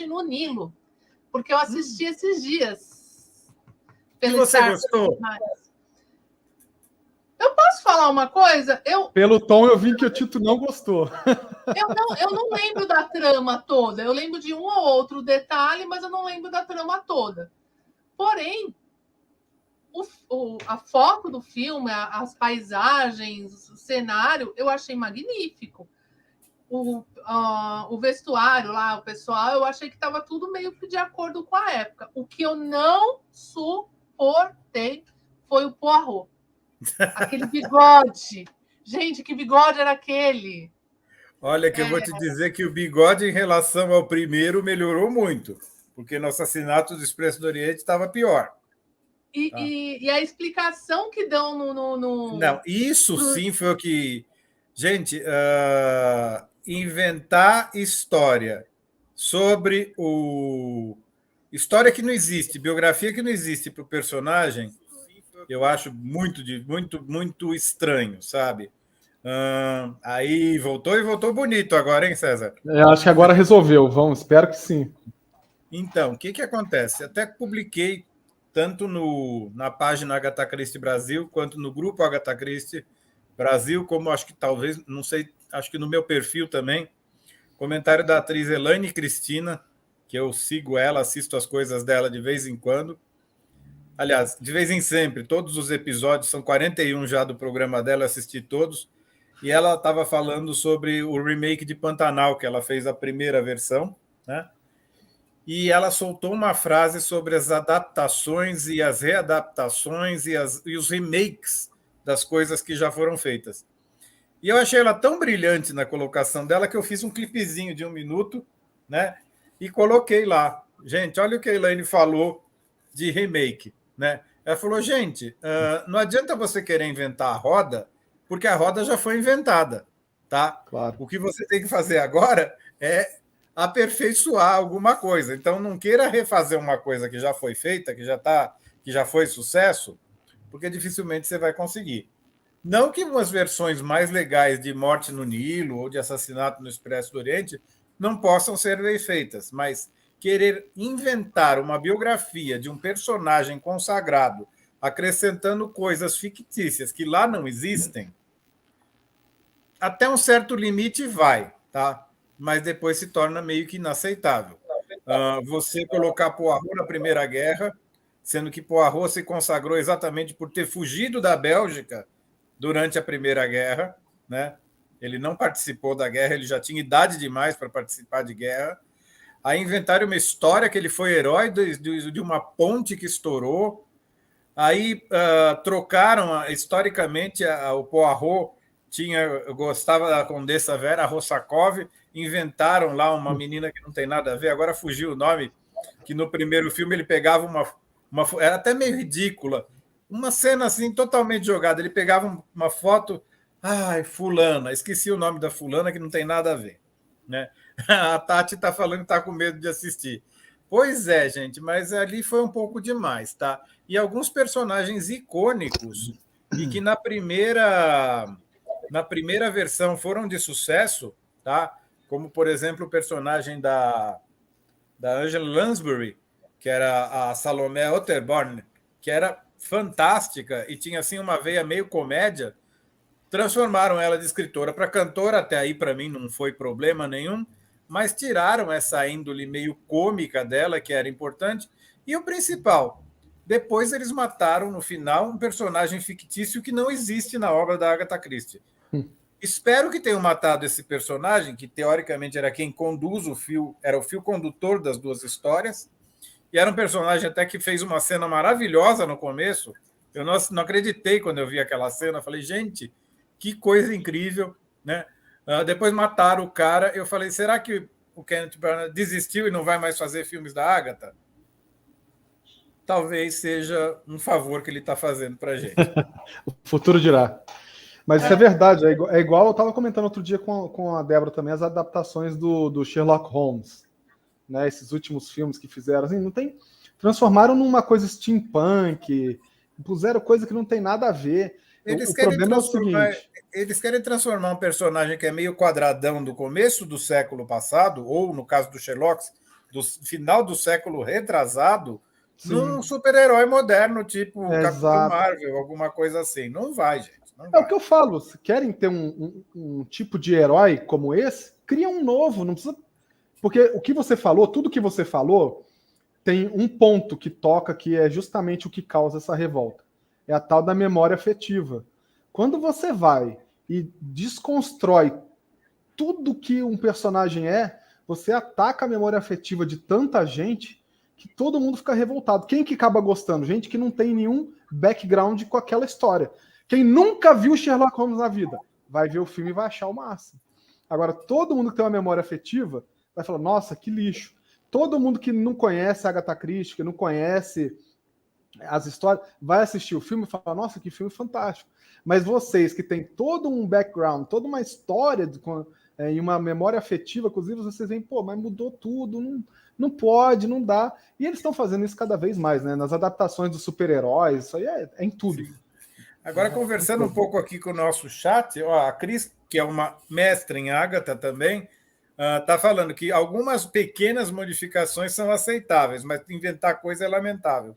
no Nilo, porque eu assisti esses dias. E você gostou? Eu posso falar uma coisa? Pelo tom, eu vi que o Tito não gostou. Eu não lembro da trama toda. Eu lembro de um ou outro detalhe, mas eu não lembro da trama toda. Porém, a foto do filme, as paisagens, o cenário, eu achei magnífico. O vestuário lá, o pessoal, eu achei que estava tudo meio que de acordo com a época. O que eu não suportei foi o Poirot. Aquele bigode. Gente, que bigode era aquele? Olha, que eu vou te dizer que o bigode, em relação ao primeiro, melhorou muito, porque no Assassinato do Expresso do Oriente estava pior. E a explicação que dão no... Não, isso sim foi o que... Gente, inventar história sobre o... História que não existe, biografia que não existe para o personagem, eu acho muito estranho, sabe? Aí voltou e voltou bonito agora, hein, César? Acho que agora resolveu. Espero que sim. Então, o que acontece? Até publiquei tanto na página Agatha Christie Brasil, quanto no grupo Agatha Christie Brasil, como acho que talvez, não sei, acho que no meu perfil também, comentário da atriz Elaine Cristina, que eu sigo ela, assisto as coisas dela de vez em quando. Aliás, de vez em sempre, todos os episódios, são 41 já do programa dela, eu assisti todos, e ela estava falando sobre o remake de Pantanal, que ela fez a primeira versão, né? E ela soltou uma frase sobre as adaptações e as readaptações e os remakes das coisas que já foram feitas. E eu achei ela tão brilhante na colocação dela que eu fiz um clipezinho de 1 minuto, né? E coloquei lá. Gente, olha o que a Elaine falou de remake, né? Ela falou, gente, não adianta você querer inventar a roda, porque a roda já foi inventada, tá? Claro. O que você tem que fazer agora é aperfeiçoar alguma coisa. Então, não queira refazer uma coisa que já foi feita, que já foi sucesso, porque dificilmente você vai conseguir. Não que umas versões mais legais de Morte no Nilo ou de Assassinato no Expresso do Oriente não possam ser feitas, mas querer inventar uma biografia de um personagem consagrado, acrescentando coisas fictícias que lá não existem, até um certo limite vai, tá? Mas depois se torna meio que inaceitável. Você colocar Poirot na Primeira Guerra, sendo que Poirot se consagrou exatamente por ter fugido da Bélgica durante a Primeira Guerra, né? Ele não participou da guerra, ele já tinha idade demais para participar de guerra. Aí inventaram uma história que ele foi herói de uma ponte que estourou. Aí trocaram, historicamente, o Poirot gostava da Condessa Vera Rossakov, inventaram lá uma menina que não tem nada a ver, agora fugiu o nome, que no primeiro filme ele pegava era até meio ridícula, uma cena assim totalmente jogada, ele pegava uma foto, fulana, esqueci o nome da fulana que não tem nada a ver, né? A Tati está falando que está com medo de assistir. Pois é, gente, mas ali foi um pouco demais, tá? E alguns personagens icônicos e que na primeira versão foram de sucesso, tá? Como, por exemplo, o personagem da Angela Lansbury, que era a Salomé Otterborn, que era fantástica e tinha assim uma veia meio comédia, transformaram ela de escritora para cantora, até aí para mim não foi problema nenhum, mas tiraram essa índole meio cômica dela, que era importante, e o principal, depois eles mataram no final um personagem fictício que não existe na obra da Agatha Christie. Espero que tenham matado esse personagem, que teoricamente era quem conduz o fio, era o fio condutor das duas histórias, e era um personagem até que fez uma cena maravilhosa no começo. Eu não acreditei quando eu vi aquela cena, falei, gente, que coisa incrível, né? Depois mataram o cara, eu falei, será que o Kenneth Branagh desistiu e não vai mais fazer filmes da Agatha? Talvez seja um favor que ele está fazendo para a gente. O futuro dirá. Mas isso é verdade, é igual eu estava comentando outro dia com a Débora também, as adaptações do Sherlock Holmes, né? Esses últimos filmes que fizeram, assim, não tem, transformaram numa coisa steampunk, puseram coisa que não tem nada a ver. O problema é o seguinte... Eles querem transformar um personagem que é meio quadradão do começo do século passado, ou no caso do Sherlock, do final do século retrasado Sim. num super-herói moderno, tipo Capitão Exato. Marvel, alguma coisa assim. Não vai, gente. Não É vai. o que eu falo. Se querem ter um tipo de herói como esse, cria um novo. Não precisa. Porque o que você falou, tudo que você falou, tem um ponto que toca que é justamente o que causa essa revolta. É a tal da memória afetiva. Quando você vai e desconstrói tudo que um personagem é, você ataca a memória afetiva de tanta gente que todo mundo fica revoltado. Quem que acaba gostando? Gente que não tem nenhum background com aquela história. Quem nunca viu Sherlock Holmes na vida vai ver o filme e vai achar o máximo. Agora, todo mundo que tem uma memória afetiva vai falar, nossa, que lixo. Todo mundo que não conhece a Agatha Christie, que não conhece as histórias, vai assistir o filme e falar, nossa, que filme fantástico. Mas vocês que têm todo um background, toda uma história e uma memória afetiva, inclusive, vocês veem, pô, mas mudou tudo, não pode, não dá. E eles estão fazendo isso cada vez mais, né? Nas adaptações dos super-heróis, isso aí é em tudo. Sim. Agora, conversando um pouco aqui com o nosso chat, ó, a Cris, que é uma mestra em Agatha também, está falando que algumas pequenas modificações são aceitáveis, mas inventar coisa é lamentável.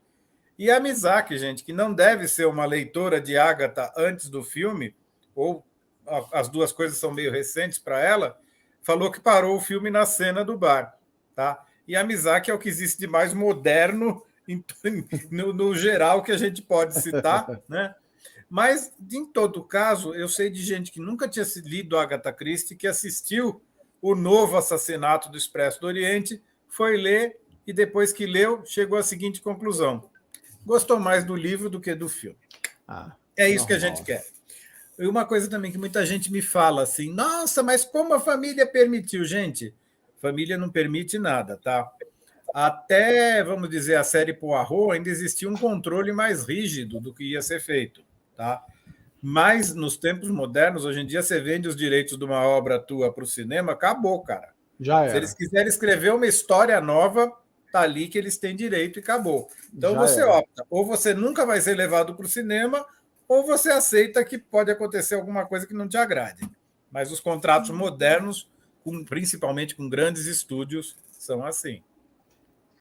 E a Mizaki, gente, que não deve ser uma leitora de Agatha antes do filme, ou as duas coisas são meio recentes para ela, falou que parou o filme na cena do bar. Tá? E a Mizaki é o que existe de mais moderno no geral que a gente pode citar, né? Mas, em todo caso, eu sei de gente que nunca tinha lido Agatha Christie, que assistiu o novo Assassinato do Expresso do Oriente, foi ler e depois que leu, chegou à seguinte conclusão. Gostou mais do livro do que do filme. É isso que a gente quer. E uma coisa também que muita gente me fala assim, nossa, mas como a família permitiu? Gente, família não permite nada, tá? Até, vamos dizer, a série Poirot, ainda existia um controle mais rígido do que ia ser feito, tá? Mas nos tempos modernos, hoje em dia, você vende os direitos de uma obra tua para o cinema, acabou, cara. Já era. Se eles quiserem escrever uma história nova, tá ali que eles têm direito e acabou. Então você opta, ou você nunca vai ser levado para o cinema, ou você aceita que pode acontecer alguma coisa que não te agrade. Mas os contratos modernos, principalmente com grandes estúdios, são assim.